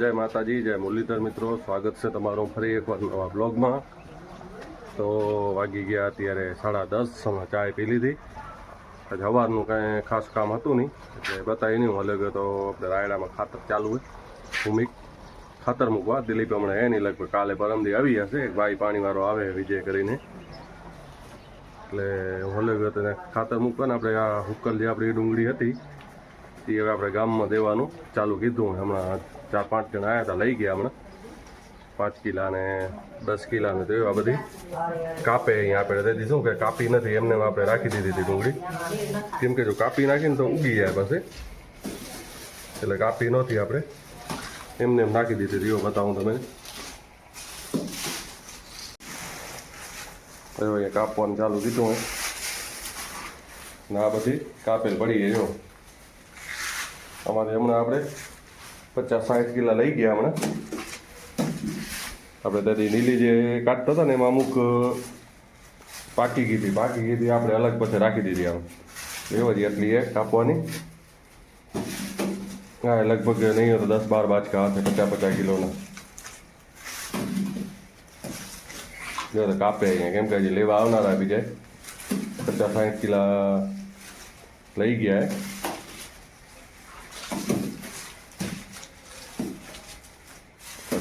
જય માતાજી, જય મુરલીધર મિત્રો, સ્વાગત છે તમારું ફરી એકવાર નવા બ્લોગમાં। તો વાગી ગયા અત્યારે 10:30, ચાય પી લીધી। આજે સવારનું કાંઈ ખાસ કામ હતું નહીં એટલે બતાવી નહીં। હું અલગ તો આપણે રાયડામાં ખાતર ચાલુ હોય, ભૂમિક ખાતર મૂકવા દિલીપ હમણાં એની લગભગ કાલે પરમદી આવી હશે। એક ભાઈ પાણીવાળો આવે વિજય કરીને, એટલે હું અલગ તો ખાતર મૂકવાને આપણે આ હુક્કલ જે આપણી ડુંગળી હતી એ હવે આપણે ગામમાં દેવાનું ચાલુ કીધું। હમણાં 4-5 જણા આવ્યા હતા, લઈ ગયા હમણાં 5 કિલા ને 10 કિલા ને તો એવા બધી કાપે અહીંયા આપણે દઈ દીધું કે કાપી નથી, એમને આપણે રાખી દીધી હતી ડુંગળી, કેમ કે જો કાપી નાખીને તો ઉગી જાય પછી, એટલે કાપી નહોતી આપણે એમને એમ નાખી દીધી હતી। એવું બતાવું તમે, અહીંયા કાપવાનું ચાલુ કીધું હોય ને આ બધી કાપેલ પડી ગઈ। જો અમારે હમણાં આપણે 50-60 કિલા લઈ ગયા હમણાં। આપણે દાદી નીલી જે કાઢતા હતા ને એમાં અમુક પાકી ગઈ હતી આપણે અલગ પછી રાખી દીધી આમ એવો જ એટલી એક કાપવાની। હા લગભગ નહીં તો 10-12 બાચકા હશે 50-50 કિલોના। જો તો કાપે અહીંયા, કેમ કે હજી લેવા આવનારા બીજા 50-60 કિલા લઈ ગયા।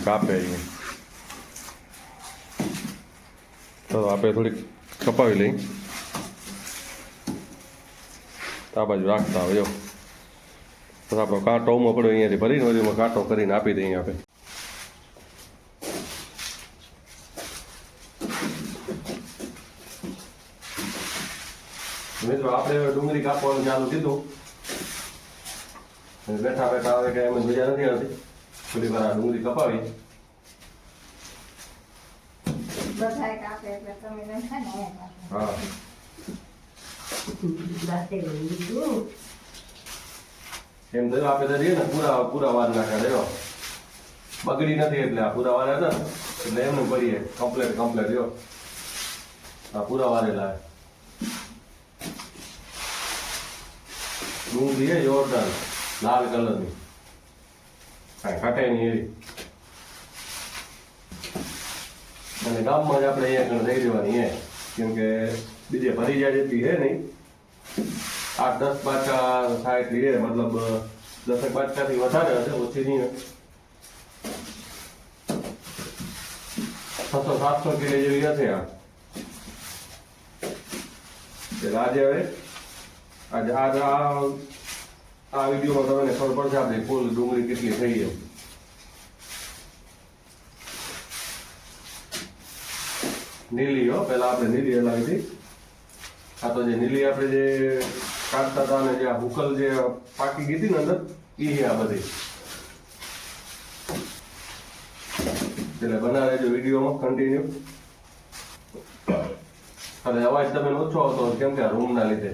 કાપે અહીંયા તો આપણે થોડીક કપાવી લઈ, આ બાજુ રાખતા હોય। જો તો આપણો કાંટો ઉમાં પડ્યો અહીંયાથી ભરીને વધુમાં કાંટો કરીને આપી દઈએ આપણે। મિત્રો આપણે ડુંગળી કાપવાનું ચાલુ કીધું, બેઠા બેઠા આવે કે એમ મજા નથી આવતી, થોડી વાર ડુંગળી કપાવી। હા એમ થયું આપણે તો રહીએ ને પૂરા વાર નાખ્યા રહ્યો, બગડી નથી એટલે આ પૂરા વાર હતા એટલે એમનું કરીએ કમ્પ્લેટ રહ્યો, આ પૂરા વારેલા ડુંગળી છે જોરદાર લાલ કલરની, કાંઈ ખાટે નહીં એવી। અને ગામમાં જ આપણે અહીંયા દઈ દેવાની કેમ કે બીજે ભરી જાય જેટલી છે નહીં, 8-10 બાચકા થાય એટલી છે, મતલબ 10 બાચકાથી વધારે હશે, ઓછી નહીં। 600-700 કિલો જેવી હશે આ। એટલે આજે હવે આ વિડીયોમાં તમને ખબર પડશે આપણી ફૂલ ડુંગળી કેટલી થઈ છે। નીલી હો, પેલા આપણે નીલી હલાવી હતી, આ તો જે નીલી આપણે જે કાઢતા હતા અને જે આ હુકલ જે પાકી ગઈ હતી ને અંદર એ આ બધી, એટલે બનાવે રહેજો વિડીયોમાં કન્ટિન્યુ। અને અવાજ તમે ઓછો આવતો કેમ કે રૂમના લીધે।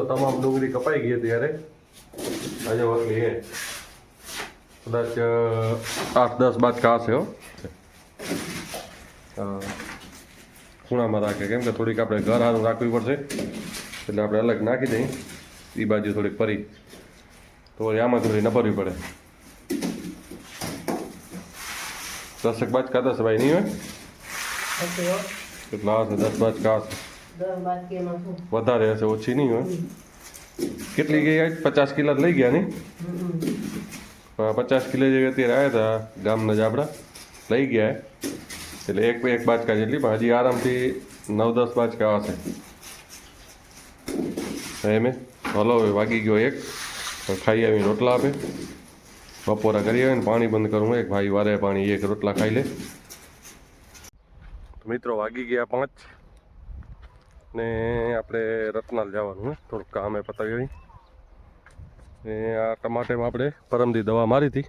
તમામ ડુંગળી કપાઈ ગઈ ત્યારે હજુ વકલી હે કદાચ 8-10 બાચકા હશે હો। ખૂણામાં રાખે, કેમ કે થોડીક આપણે ઘર હારું રાખવી પડશે, એટલે આપણે અલગ નાખી દઈએ એ બાજુ થોડીક પરી તો આમાં થોડી નપરવી પડે 10 બાજકા 10 ભાઈ નહીં હોય કેટલા હશે 10 બાજકા હશે વધારે હશે ઓછી નહીં હોય કેટલી ગઈ 50 કિલો લઈ ગયા નહીં 50 કિલો જે અત્યારે આવ્યા હતા ગામના જ આપણા લઈ ગયા એટલે એક બાજકા જેટલી પણ હજી આરામથી 9-10 બાજકા હશે એમ હલો હવે વાગી ગયો 1 ખાઈ આવીને રોટલા આપે બપોરા કરી આવે ને પાણી બંધ કરું એક ભાઈ વારે પાણી 1 રોટલા ખાઈ લે મિત્રો વાગી ગયા 5 ને આપણે રત્નાલ જવાનું હે થોડુંક કામે પતાવી ને આ ટમાટેમાં આપણે પરમદી દવા મારી હતી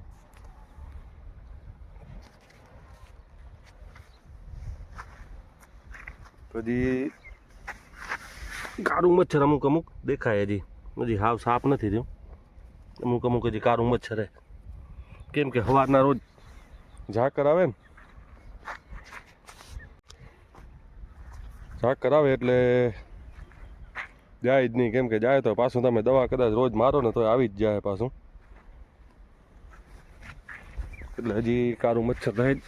હજી કાળું મચ્છર અમુક દેખાય હજી હાવ સાફ નથી થયું અમુક હજી કાળું મચ્છર હે કેમ કે સવારના રોજ ઝાકર આવે ને ઝાકર આવે એટલે જાય જ નહીં કેમ કે જાય તો પાછું તમે દવા કદાચ રોજ મારો ને તો આવી જ જાય પાછું એટલે હજી કાળું મચ્છર રહે જ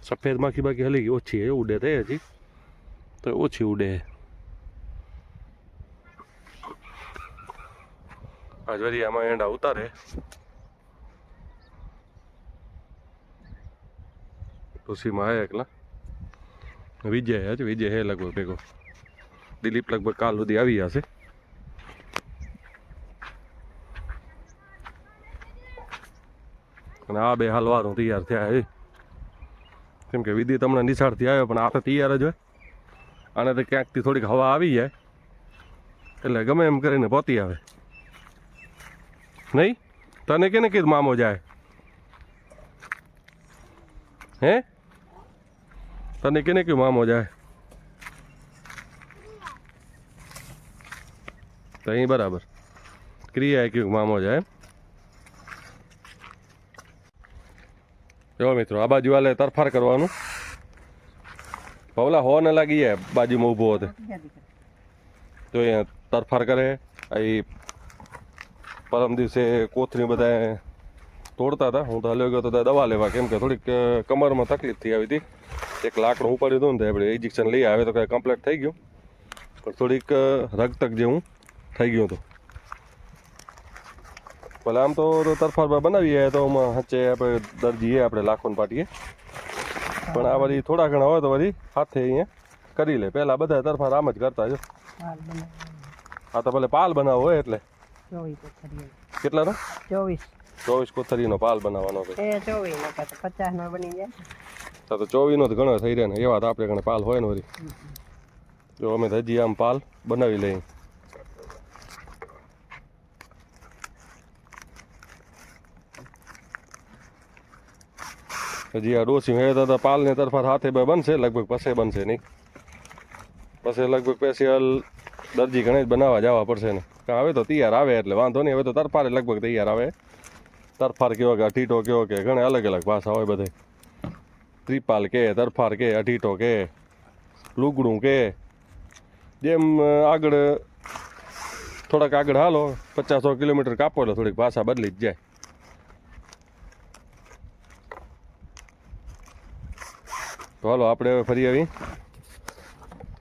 સફેદ માખી બાકી હલી ગઈ ઓછી હે ઉડે તે હજી તો ઓછી ઉડે આજ વળી આમાં એંડા ઉતારે તુસીમાં હે એકલા વિજય હે લગભગ ભેગો દિલીપ લગભગ કાલ સુધી આવી જશે અને આ બે હાલવાનું તૈયાર થયા હે કેમ કે વિધિ તમને નિશાળથી આવ્યો પણ આ તો તૈયાર જ હોય આને તો ક્યાંકથી થોડીક હવા આવી જાય એટલે ગમે એમ કરીને પહોંચી આવે નહીં તને કેને કીધું મામો જાય હે તને કેને કયું મામો જાય તો અહીં બરાબર ક્રિયાએ કયું મામો જાય જો મિત્રો આ બાજુ વાલે તરફાર કરવાનું પવલા હો ને લાગી જાય બાજુમાં ઊભો હતો તો અહીંયા તરફાર કરે અહીં પરમ દિવસે કોથળી બધા તોડતા હતા હું તો હલ્યો ગયો તો દવા લેવા કેમ કે થોડીક કમરમાં તકલીફ થઈ આવી હતી એક લાકડું ઉપાડ્યું હતું ને તો આપણે ઇન્જેક્શન લઈ આવે તો કાંઈ કમ્પ્લીટ થઈ ગયું પણ થોડીક રગતક જેવું થઈ ગયું હતું ભલે આમ તો તરફાર બનાવીએ તો હચ્ચે આપણે દરજીએ આપણે લાખોને પાટીએ પણ આ વળી થોડા ઘણા હોય તો વળી હાથે અહીંયા કરી લે પહેલાં બધા તરફાર આમ જ કરતા જો હા તો ભલે પાલ બનાવો હોય એટલે કેટલાનો 24 કોથળીનો પાલ બનાવવાનો તો 24નો તો ઘણો થઈ રહે ને એવા તો આપણે ઘણે પાલ હોય ને વળી જો અમે તો હજી આમ પાલ બનાવી લઈએ હજી આ ડોસી હે તો પાલને તરફાર હાથે બનશે લગભગ પછી બનશે નહીં પછી લગભગ સ્પેશિયલ દરજી ઘણે જ બનાવવા જવા પડશે ને હવે તો તૈયાર આવે એટલે વાંધો નહીં હવે તો તરફારે લગભગ તૈયાર આવે તરફાર કેવો કે અઠીટો કેવો કે ઘણા અલગ અલગ ભાષા હોય બધે ત્રિપાલ કે તરફાર કે અઠીટો કે લુગડું કે જેમ આગળ થોડાક આગળ હાલો 50-100 કિલોમીટર કાપો એટલે થોડીક ભાષા બદલી જ જાય તો હાલો આપણે હવે ફરી આવી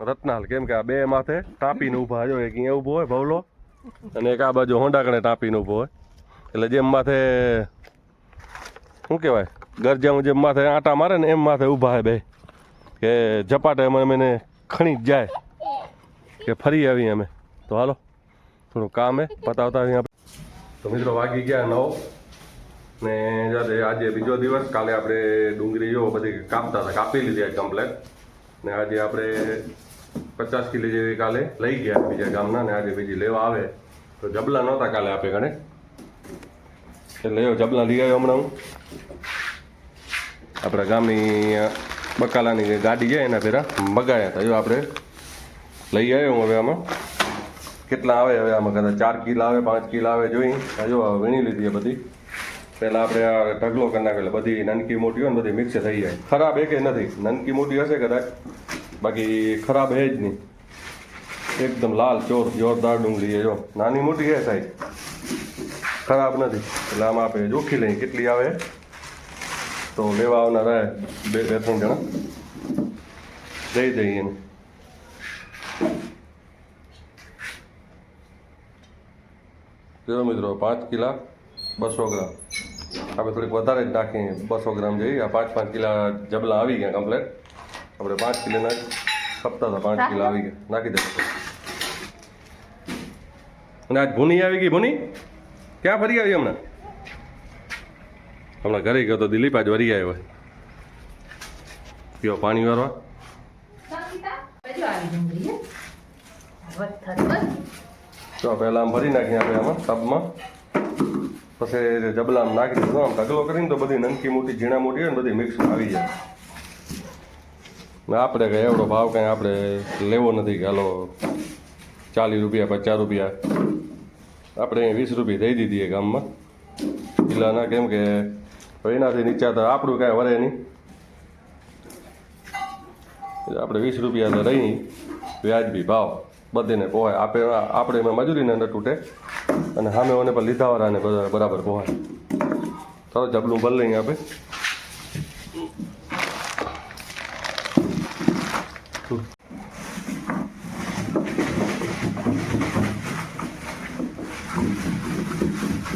રત્નાલ કેમ કે આ બે માથે ટાંપીને ઊભા જો એક અહીંયા ઊભો હોય ભવલો અને એક આ બાજુ હોંડાકણે ટાંપીને ઊભો હોય એટલે જેમ માથે શું કહેવાય ગરજામાં જેમ માથે આટા મારે ને એમ માથે ઊભા હે બે કે ઝપાટે અમે ખણી જ જાય કે ફરી આવી અમે તો હાલો થોડું કામ હે પતાવતા અહીંયા તો મિત્રો વાગી ગયા 9 ને આજે બીજો દિવસ કાલે આપણે ડુંગળી જો બધી કાપતા હતા કાપી લીધી આજ કમ્પ્લેટ ને આજે આપણે 50 કિલો જેવી કાલે લઈ ગયા બીજા ગામના ને આજે બીજી લેવા આવે તો જબલા નહોતા કાલે આપે ગણે એટલે એવો જબલા લઈ આવ્યો હમણાં હું આપણા ગામની બકાલાની ગાડી છે એના ફેરા મગાયા હતા જો આપણે લઈ આવ્યો હું હવે આમાં કેટલા આવે હવે આમાં કદાચ 4 કિલો આવે 5 કિલો આવે જોઈ જો વીણી લીધી બધી પહેલાં આપણે આ ઢગલો કરી નાખે એટલે બધી નાનકી મોટી હોય ને બધી મિક્સ થઈ જાય. ખરાબ એકે નથી, નાનકી મોટી હશે કદાચ, બાકી ખરાબ હે જ નહીં. એકદમ લાલ ચોર જોરદાર ડુંગળી છે. જો નાની મોટી હે સાઈઝ, ખરાબ નથી. એટલે આમાં આપણે જોખી લઈએ કેટલી આવે તો લેવા આવનાર રહે 2-3 જણા દઈ દઈએ એને. જો મિત્રો 5 કિલા 200 ગ્રામ આપણે થોડીક વધારે જ નાખીએ. 200 ગ્રામ જઈએ. આ 5-5 કિલા જબલા આવી ગયા કમ્પ્લેટ. આપણે 5 કિલોના ખપતા હતા, 5 કિલો આવી ગયા, નાખી દે. અને આજ ભૂની આવી ગઈ. ભૂની ક્યાં ફરી આવી? હમણાં ઘરે ગયો તો દિલીપ આજ વરી આવ્યો. પીઓ પાણી વાળવા. તો પહેલાં આમ ભરી નાખીએ આપણે આમાં ટબમાં, પછી જબલા આમ નાખી દીધું. આમ ઢગલો કરીને તો બધી નનકી મોટી ઝીણા મોટી હોય ને બધી મિક્સમાં આવી જાય. ને આપણે કંઈ એવડો ભાવ કંઈ આપણે લેવો નથી કે હાલો 40 રૂપિયા 50 રૂપિયા, આપણે 20 રૂપિયા દઈ દીધી ગામમાં કિલાના. કેમ કે એનાથી નીચા તો આપણું કાંઈ વરે નહીં. આપણે 20 રૂપિયા તો રહી વ્યાજબી ભાવ બધીને પોહાય. આપણે એમાં મજૂરીને ન તૂટે અને સામેઓને પણ લીધાવાળાને બરાબર પોહાય. ચાલો જબલું ભરી લઈએ આપણે.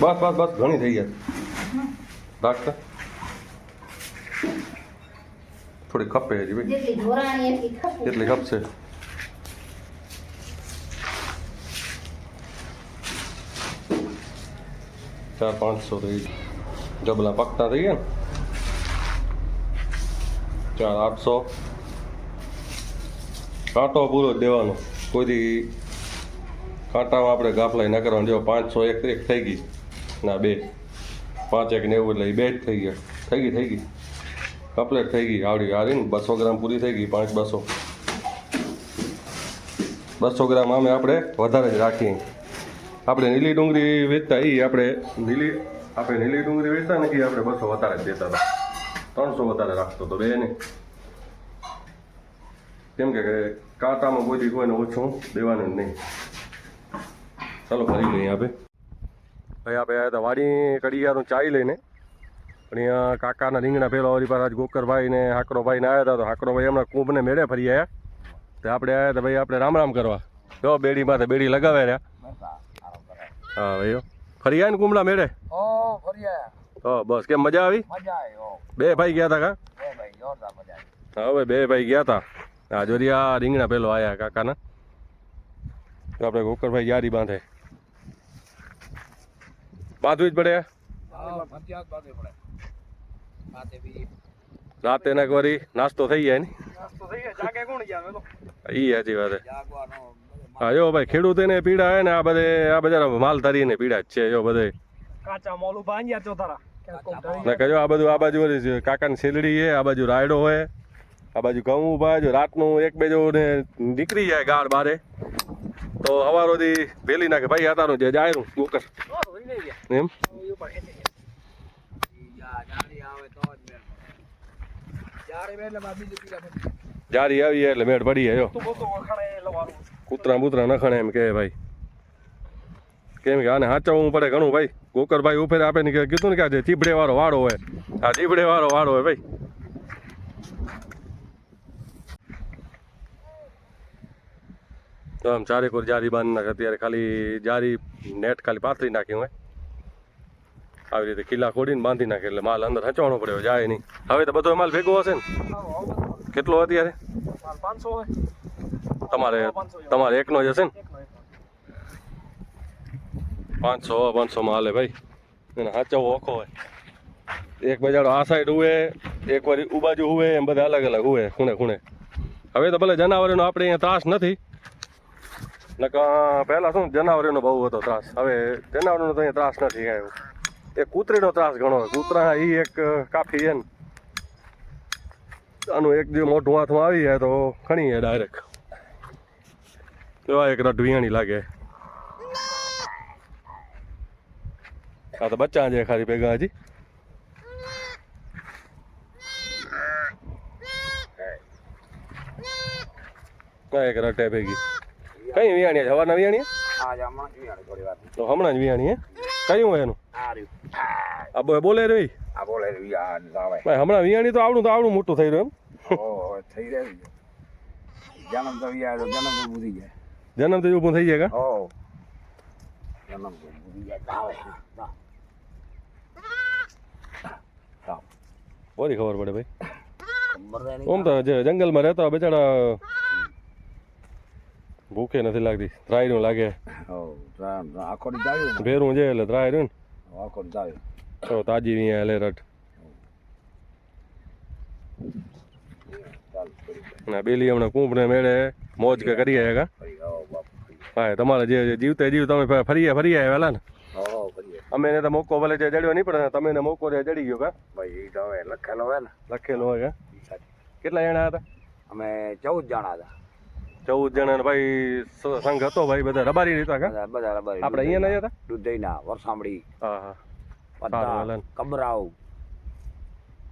બસ ઘણી થઈ જાય. રાખતા થોડી ખપે હજી ભાઈ, કેટલી ખપશે. ચાર 500 થઈ જબલા પકતા થઈ ગયા ને. 4 800 કાંટો પૂરો જ દેવાનો. કોઈથી કાંટામાં આપણે ગાફલાઈ ના કરવાનું. જો 500 એક થઈ ગઈ ના 2 5 1 90 એટલે 2 જ થઈ ગયા. થઈ ગઈ કમ્પ્લેટ થઈ ગઈ. આવડી ને 200 ગ્રામ પૂરી થઈ ગઈ. 5 200 ગ્રામ આમે આપણે વધારે જ રાખીએ. આપણે નીલી ડુંગળી વેચતા આપણે નીલી ડુંગળી વેચતા ને એ આપણે 200 વધારે જ દેતા હતા. 300 વધારે રાખતો તો બે નહીં. કેમ કે કાંટામાં કોઈ કોઈને ઓછું દેવાનું જ નહીં. ચાલો ફરી લઈએ આપણે. ભાઈ આપણે આવ્યા હતા વાડી કડિયાનું ચાઈ લઈને. પણ અહીંયા કાકાના રીંગણા પેલો વળી પાછા ગોકરભાઈ ને હાકરોભાઈ ને આવ્યા હતા. તો હાકરોભાઈ હમણાં કુંભને મેળે ફરી આવ્યા. તો આપણે આવ્યા હતા ભાઈ આપણે રામ કરવા. જો બેડી માથે બેડી લગાવ્યા રહ્યા. હા ભાઈ ફરી આવ્યા ને કુંભલા મેળે? હા બસ. કેમ મજા આવી? બે ભાઈ ગયા હતા કા? હવે 2 ભાઈ ગયા હતા. આ જોરી આ રીંગણા પેલો આવ્યા કાકાના. તો આપણે ગોકરભાઈ યારી બાંધે બાંધવું જ પડે. રાતે ના વરી નાસ્તો થઈ જાય ને. ઈ સાચી વાત. હા જો ભાઈ ખેડૂત એને પીડા હે ને આ બધા માલ ધરીને પીડા જ છે. જો બધે કાચા મોલું ભાંગ્યા ચોતારા ને કજો આ બધું. આ બાજુ કાકાની શેલડી છે, આ બાજુ રાયડો હોય, આ બાજુ ઘઉં બાજુ. રાતનું 1-2 જો ને નીકળી જાય ગાળ બારે તો હવારોથી ભેલી નાખે. ભાઈ આતાનું જે જાયરું ગોકર એમ જારી આવી એટલે મેળ પડી જાય. કૂતરા બૂતરા નખણે એમ કે ભાઈ. કેમ કે આને હાચવવું પડે ઘણું ભાઈ. ગોકરભાઈ ઉપેર આપે ને કીધું ને કે ચીબડે વાળો વાળો હોય. આ ચીબડે વાળો વાળો હોય ભાઈ. તો આમ ચારેકોર જારી બાંધી નાખે. અત્યારે ખાલી જારી નેટ ખાલી પાથરી નાખી હોય. આવી રીતે કિલ્લા ખોડીને બાંધી નાખે એટલે માલ અંદર હચવાનો પડ્યો જાય નહીં. હવે તો બધો માલ ભેગો હશે ને? કેટલો અત્યારે? 500 તમારે એકનો જ હશે ને? 500 માં હાલે ભાઈ. એને હાચવો ઓખો હોય. એક બજાડો આ સાઈડ હુએ, એક વાર ઉ બાજુ હુએ, એમ બધા અલગ અલગ હુએ ખૂણે. હવે તો ભલે જનાવરોનો આપણે અહીંયા ત્રાસ નથી. નકા પહેલાં શું જનાવરોનો બહુ હતો ત્રાસ. હવે જનાવરોનો તો અહીંયા ત્રાસ નથી આવ્યો. એ કૂતરીનો ત્રાસ ઘણો હોય. કૂતરા એ એક કાફી છે ને. આનું એક જે મોટું હાથમાં આવી જાય તો ખણીએ ડાયરેક્ટ. એવા એક રઢવિયાણી લાગે. આ તો બચ્ચા છે ખાલી ભેગા હજી. એક રટે ભેગી કઈ વિયાણી છે હવાના વિયાણી આજ હમણાં જોયા થોડી વાર તો હમણાં જ વિયાણી હે કયું હોય એનું આ રહ્યું આ બોલે રહી આ બોલે આ આવે ભાઈ હમણાં વિયાણી તો આવડું મોટું થઈ રહ્યું ઓ થઈ રહ્યું જન્મ તો યાર જન્મ તો બુધી જાય એમ જન્મ તો ઊભું થઈ જાય કા ઓ જન્મ તો બુધી જાય આવે ઓરી ખબર પડે ભાઈ ખબર આમ તો જે જંગલમાં રહેતા હોય બિચારા ભૂખે નથી લાગતી ત્રાયનું લાગે આખો દી જાવ્યું ભેરું છે એટલે ત્રાય રહ્યું આખો દી જાવ્યું ને તો તાજી વિયા લે રટ ના બેલી હમણાં કૂંભને મેળે મોજ કે કરી આવ્યા કા હા તમારે જે જીવતે જીવ તમે ફરી આવ્યા વેલા ને અમે એને તો મોકો ભલે જે જડ્યો નહીં પણ તમે એને મોકો જે જડી ગયો કા ભાઈ એ તો હવે લખેલો હોય ને લખેલો હોય કા કેટલા જણા હતા અમે 14 જણા હતા 14 જણા ભાઈ સંઘ હતો ભાઈ બધા રબારી હતા કા બધા રબારી આપણે અહીંયા નહીં હતા દૂધઈના વરસામડી હા હા બધા કમરાવ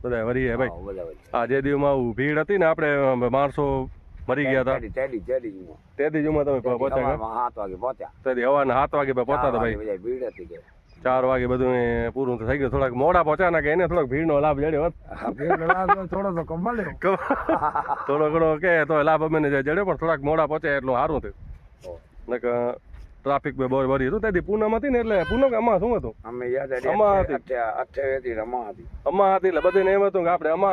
બધા વરી ભાઈ બધા વળી આ જે દિવસમાં ભીડ હતી ને આપણે માણસો મરી ગયા હતા તે દીજુમાં તમે પહોંચ્યા 7 વાગે પહોંચ્યા તેથી હવાના 7 વાગે પહોંચ્યા હતા ભાઈ ભીડ હતી કે 4 વાગે બધું પૂરું થઈ ગયું થોડાક મોડા પહોંચ્યા ને કે એને થોડોક ભીડનો લાભ જડ્યો થોડો તો કમાલ્યો થોડો ઘણો કે તો લાભ અમને જડ્યો પણ થોડાક મોડા પહોંચ્યા એટલું સારું થયું ને કે ટ્રાફિક બે બહુ ભરી હતું તેથી પૂનમ હતી ને એટલે પૂનમ અમા શું હતું અમે યાદ અમા હતી રમા હતી અમા હતી એટલે બધાને એમ હતું કે આપણે અમા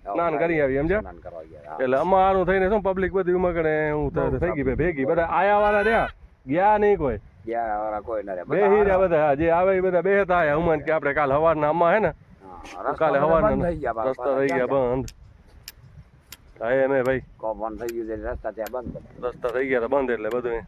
સ્નાન કરી આવી સમજ્યા એટલે અમા સારું થઈને શું પબ્લિક બધી ઉમકડે હું થઈ ગઈ ભેગી બધા આયા વાળા રહ્યા ગયા નહીં કોઈ બેહી રહ્યા બધા જે આવે એ બધા બેહતા આયા ઉમન કે આપણે કાલ હવારના અમ્મા હે ને કાલે હવારના રસ્તા થઈ ગયા બંધ હા એમ ભાઈ બંધ થઈ ગયું રસ્તા ત્યાં બંધ રસ્તા થઈ ગયા બંધ એટલે બધું